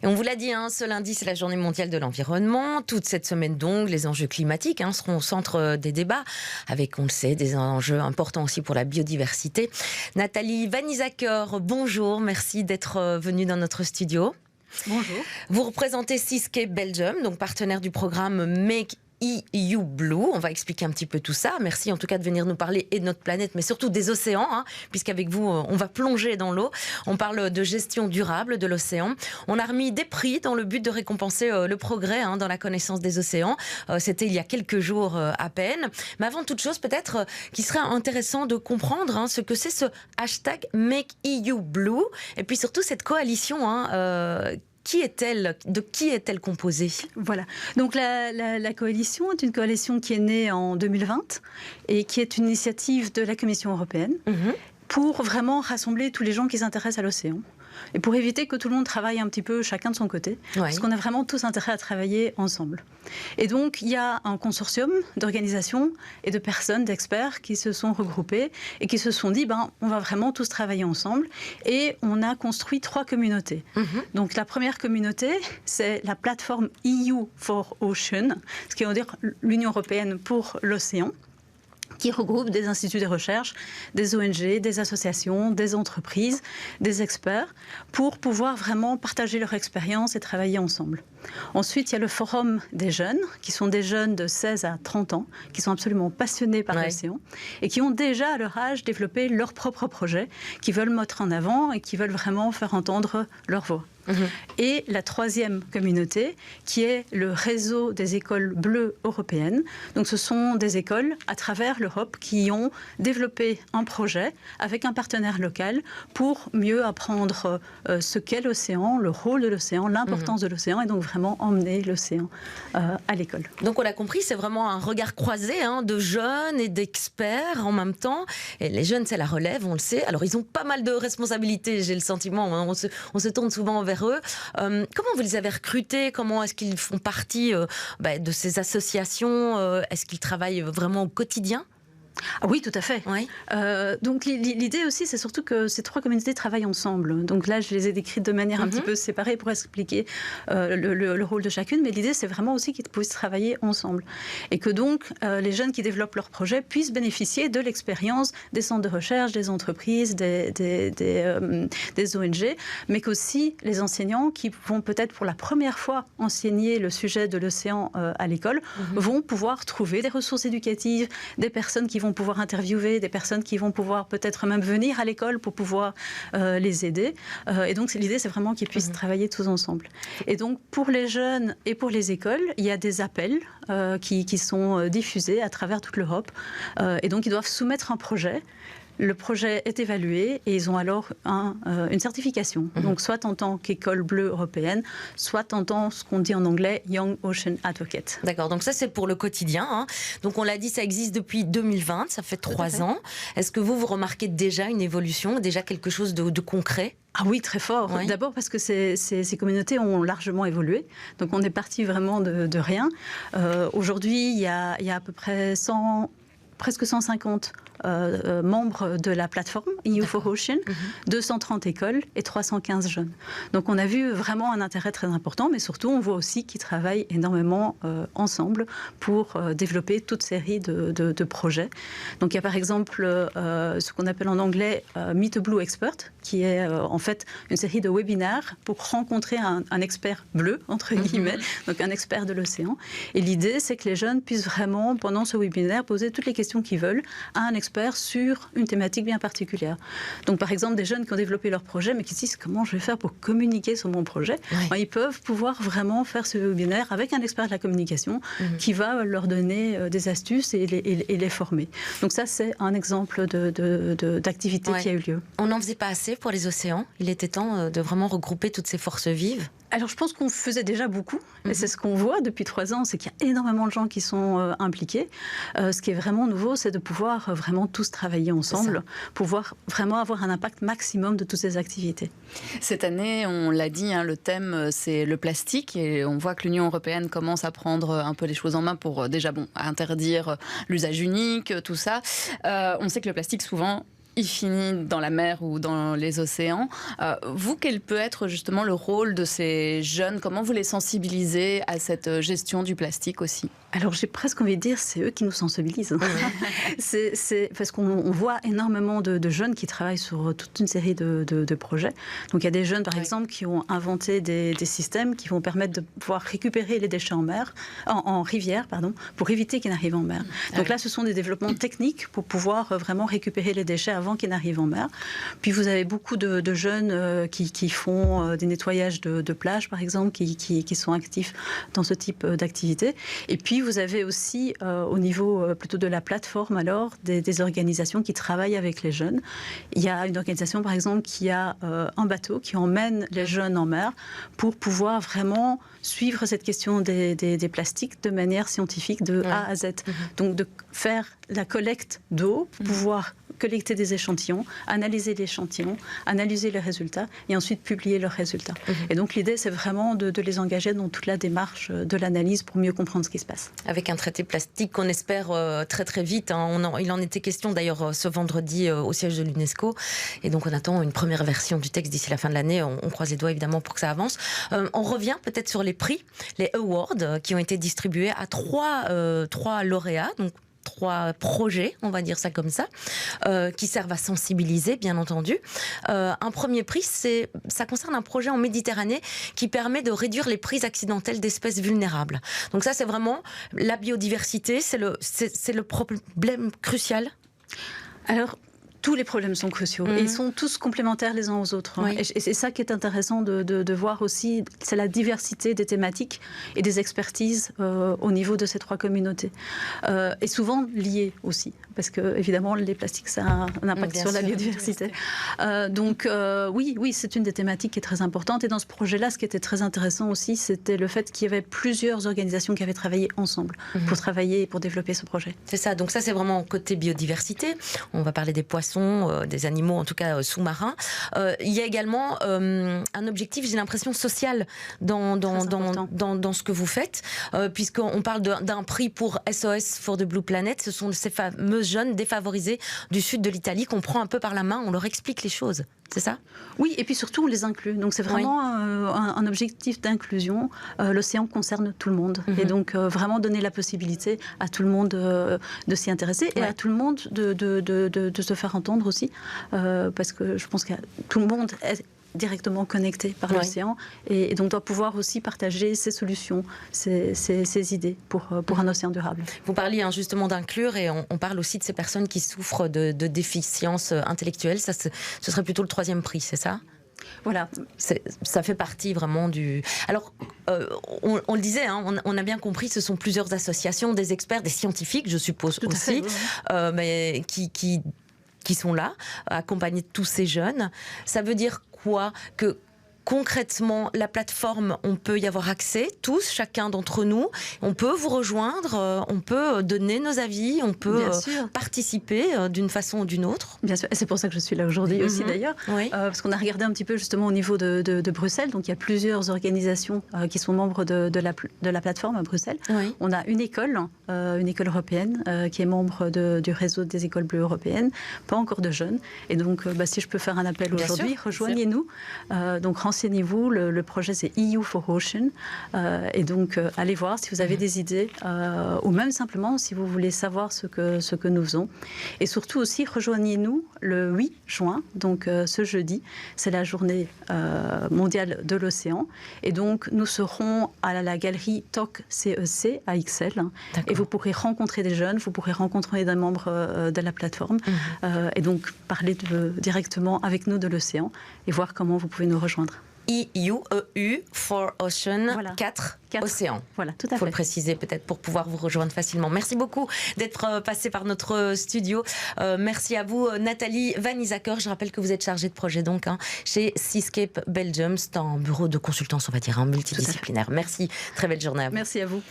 Et on vous l'a dit, ce lundi, c'est la journée mondiale de l'environnement. Toute cette semaine donc, les enjeux climatiques seront au centre des débats, avec, on le sait, des enjeux importants aussi pour la biodiversité. Nathalie Vanisacker, bonjour, merci d'être venue dans notre studio. Bonjour. Vous représentez Seascape Belgium, donc partenaire du programme Make EU Blue. On va expliquer un petit peu tout ça. Merci en tout cas de venir nous parler et de notre planète, mais surtout des océans, puisqu'avec vous, on va plonger dans l'eau. On parle de gestion durable de l'océan. On a remis des prix dans le but de récompenser le progrès dans la connaissance des océans. C'était il y a quelques jours à peine. Mais avant toute chose, peut-être qu'il serait intéressant de comprendre ce que c'est ce hashtag Make EU Blue, et puis surtout cette coalition qui est-elle ? De qui est-elle composée ? Voilà. Donc la coalition est une coalition qui est née en 2020 et qui est une initiative de la Commission européenne pour vraiment rassembler tous les gens qui s'intéressent à l'océan et pour éviter que tout le monde travaille un petit peu chacun de son côté, parce qu'on a vraiment tous intérêt à travailler ensemble. Et donc il y a un consortium d'organisations et de personnes, d'experts qui se sont regroupés et qui se sont dit on va vraiment tous travailler ensemble, et on a construit 3 communautés. Donc la première communauté, c'est la plateforme EU for Ocean, ce qui veut dire l'Union européenne pour l'océan, qui regroupe des instituts de recherche, des ONG, des associations, des entreprises, des experts, pour pouvoir vraiment partager leur expérience et travailler ensemble. Ensuite, il y a le forum des jeunes, qui sont des jeunes de 16 à 30 ans, qui sont absolument passionnés par l'océan, et qui ont déjà à leur âge développé leur propre projet, qui veulent mettre en avant et qui veulent vraiment faire entendre leur voix. Et la troisième communauté, qui est le réseau des écoles bleues européennes. Donc ce sont des écoles à travers l'Europe qui ont développé un projet avec un partenaire local pour mieux apprendre ce qu'est l'océan, le rôle de l'océan, l'importance de l'océan, et donc vraiment emmener l'océan à l'école. Donc on l'a compris, c'est vraiment un regard croisé de jeunes et d'experts en même temps. Et les jeunes, c'est la relève, on le sait. Alors ils ont pas mal de responsabilités, j'ai le sentiment. On se tourne souvent vers eux. Comment vous les avez recrutés ? Comment est-ce qu'ils font partie de ces associations ? Est-ce qu'ils travaillent vraiment au quotidien ? Ah oui, tout à fait. Oui. Donc l'idée aussi, c'est surtout que ces 3 communautés travaillent ensemble. Donc là, je les ai décrites de manière un petit peu séparée pour expliquer le rôle de chacune. Mais l'idée, c'est vraiment aussi qu'ils puissent travailler ensemble. Et que donc, les jeunes qui développent leur projet puissent bénéficier de l'expérience des centres de recherche, des entreprises, des ONG, mais qu'aussi les enseignants qui vont peut-être pour la première fois enseigner le sujet de l'océan à l'école vont pouvoir trouver des ressources éducatives, des personnes qui vont pouvoir interviewer, des personnes qui vont pouvoir peut-être même venir à l'école pour pouvoir les aider. Et donc l'idée, c'est vraiment qu'ils puissent travailler tous ensemble. Et donc pour les jeunes et pour les écoles, il y a des appels qui sont diffusés à travers toute l'Europe. Et donc ils doivent soumettre un projet. Le projet est évalué et ils ont alors une certification. Donc soit en tant qu'école bleue européenne, soit en tant ce qu'on dit en anglais Young Ocean Advocate. D'accord, donc ça c'est pour le quotidien. Donc on l'a dit, ça existe depuis 2020, ça fait 3 ans. Est-ce que vous remarquez déjà une évolution, déjà quelque chose de concret ? Ah oui, très fort. Oui. D'abord parce que ces communautés ont largement évolué. Donc on est parti vraiment de rien. Aujourd'hui, il y a à peu près presque 150 membres de la plateforme EU for Ocean, 230 écoles et 315 jeunes. Donc on a vu vraiment un intérêt très important, mais surtout on voit aussi qu'ils travaillent énormément ensemble pour développer toute série de projets. Donc il y a par exemple ce qu'on appelle en anglais Meet a Blue Expert, qui est en fait une série de webinaires pour rencontrer un expert bleu, entre guillemets, donc un expert de l'océan. Et l'idée, c'est que les jeunes puissent vraiment, pendant ce webinaire, poser toutes les questions qu'ils veulent à un expert sur une thématique bien particulière. Donc par exemple, des jeunes qui ont développé leur projet, mais qui se disent comment je vais faire pour communiquer sur mon projet, ils peuvent pouvoir vraiment faire ce webinaire avec un expert de la communication qui va leur donner des astuces et les former. Donc ça, c'est un exemple d'activité qui a eu lieu. On n'en faisait pas assez pour les océans. Il était temps de vraiment regrouper toutes ces forces vives. Alors je pense qu'on faisait déjà beaucoup, et c'est ce qu'on voit depuis 3 ans, c'est qu'il y a énormément de gens qui sont impliqués. Ce qui est vraiment nouveau, c'est de pouvoir vraiment tous travailler ensemble, pouvoir vraiment avoir un impact maximum de toutes ces activités. Cette année, on l'a dit, le thème c'est le plastique, et on voit que l'Union européenne commence à prendre un peu les choses en main pour déjà interdire l'usage unique, tout ça. On sait que le plastique souvent il finit dans la mer ou dans les océans. Vous, quel peut être justement le rôle de ces jeunes? Comment vous les sensibilisez à cette gestion du plastique aussi? Alors j'ai presque envie de dire, c'est eux qui nous sensibilisent. C'est parce qu'on voit énormément de jeunes qui travaillent sur toute une série de projets. Donc il y a des jeunes, par exemple, qui ont inventé des systèmes qui vont permettre de pouvoir récupérer les déchets en rivière, pour éviter qu'ils n'arrivent en mer. Donc là, ce sont des développements techniques pour pouvoir vraiment récupérer les déchets avant qu'ils n'arrivent en mer. Puis vous avez beaucoup de jeunes qui font des nettoyages de plages, par exemple, qui sont actifs dans ce type d'activité. Et puis vous avez aussi, au niveau plutôt de la plateforme, alors, des organisations qui travaillent avec les jeunes. Il y a une organisation, par exemple, qui a un bateau qui emmène les jeunes en mer pour pouvoir vraiment suivre cette question des plastiques de manière scientifique de A à Z. Donc de faire la collecte d'eau, pouvoir collecter des échantillons, analyser l'échantillon, analyser les résultats et ensuite publier leurs résultats. Et donc l'idée, c'est vraiment de les engager dans toute la démarche de l'analyse pour mieux comprendre ce qui se passe. Avec un traité plastique qu'on espère très très vite. Il en était question d'ailleurs ce vendredi au siège de l'UNESCO. Et donc on attend une première version du texte d'ici la fin de l'année. On croise les doigts évidemment pour que ça avance. On revient peut-être sur les prix, les awards qui ont été distribués à trois lauréats. Donc 3 projets, on va dire ça comme ça, qui servent à sensibiliser, bien entendu. Un premier prix, ça concerne un projet en Méditerranée qui permet de réduire les prises accidentelles d'espèces vulnérables. Donc ça, c'est vraiment la biodiversité, c'est le problème crucial. Alors, tous les problèmes sont cruciaux et ils sont tous complémentaires les uns aux autres. Oui. Et c'est ça qui est intéressant de voir aussi, c'est la diversité des thématiques et des expertises au niveau de ces 3 communautés. Et souvent liées aussi, parce que évidemment les plastiques, ça a un impact sur la biodiversité. Donc oui, c'est une des thématiques qui est très importante. Et dans ce projet-là, ce qui était très intéressant aussi, c'était le fait qu'il y avait plusieurs organisations qui avaient travaillé ensemble pour travailler et pour développer ce projet. C'est ça, donc ça c'est vraiment côté biodiversité. On va parler des poissons, des animaux en tout cas sous-marins. Il y a également un objectif, j'ai l'impression, social dans ce que vous faites, puisqu'on parle d'un prix pour SOS for the Blue Planet. Ce sont ces fameux jeunes défavorisés du sud de l'Italie qu'on prend un peu par la main, on leur explique les choses. C'est ça ? Oui, et puis surtout on les inclut. Donc c'est vraiment un objectif d'inclusion. L'océan concerne tout le monde. Et donc vraiment donner la possibilité à tout le monde de s'y intéresser et à tout le monde de se faire entendre aussi. Parce que je pense que tout le monde est directement connecté par l'océan et donc doit pouvoir aussi partager ses solutions, ses idées pour un océan durable. Vous parliez justement d'inclure et on parle aussi de ces personnes qui souffrent de déficiences intellectuelles. Ça, ce serait plutôt le 3e prix, c'est ça ? Voilà, ça fait partie vraiment du... Alors, on le disait, on a bien compris, ce sont plusieurs associations, des experts, des scientifiques, je suppose tout aussi, mais qui sont là, accompagnés de tous ces jeunes. Ça veut dire quoi ? Que concrètement, la plateforme, on peut y avoir accès, tous, chacun d'entre nous. On peut vous rejoindre, on peut donner nos avis, on peut participer d'une façon ou d'une autre. Bien sûr, et c'est pour ça que je suis là aujourd'hui aussi d'ailleurs, parce qu'on a regardé un petit peu justement au niveau de Bruxelles. Donc il y a plusieurs organisations qui sont membres de la plateforme à Bruxelles. On a une école européenne qui est membre du réseau des écoles bleues européennes, pas encore de jeunes. Et donc si je peux faire un appel aujourd'hui, rejoignez-nous. Donc renseignez-vous, le projet c'est EU for Ocean, et donc allez voir si vous avez des idées, ou même simplement si vous voulez savoir ce que nous faisons. Et surtout aussi, rejoignez-nous le 8 juin, donc ce jeudi, c'est la journée mondiale de l'océan, et donc nous serons à la galerie TOC CEC à Ixelles, et vous pourrez rencontrer des jeunes, vous pourrez rencontrer des membres de la plateforme, et donc parler directement avec nous de l'océan, et voir comment vous pouvez nous rejoindre. EU for Ocean, 4 océans. Voilà, tout à fait. Il faut le préciser peut-être pour pouvoir vous rejoindre facilement. Merci beaucoup d'être passé par notre studio. Merci à vous, Nathalie Van Isacker. Je rappelle que vous êtes chargée de projet donc chez Seascape Belgium. C'est un bureau de consultance, on va dire, multidisciplinaire. Merci, très belle journée à vous. Merci à vous.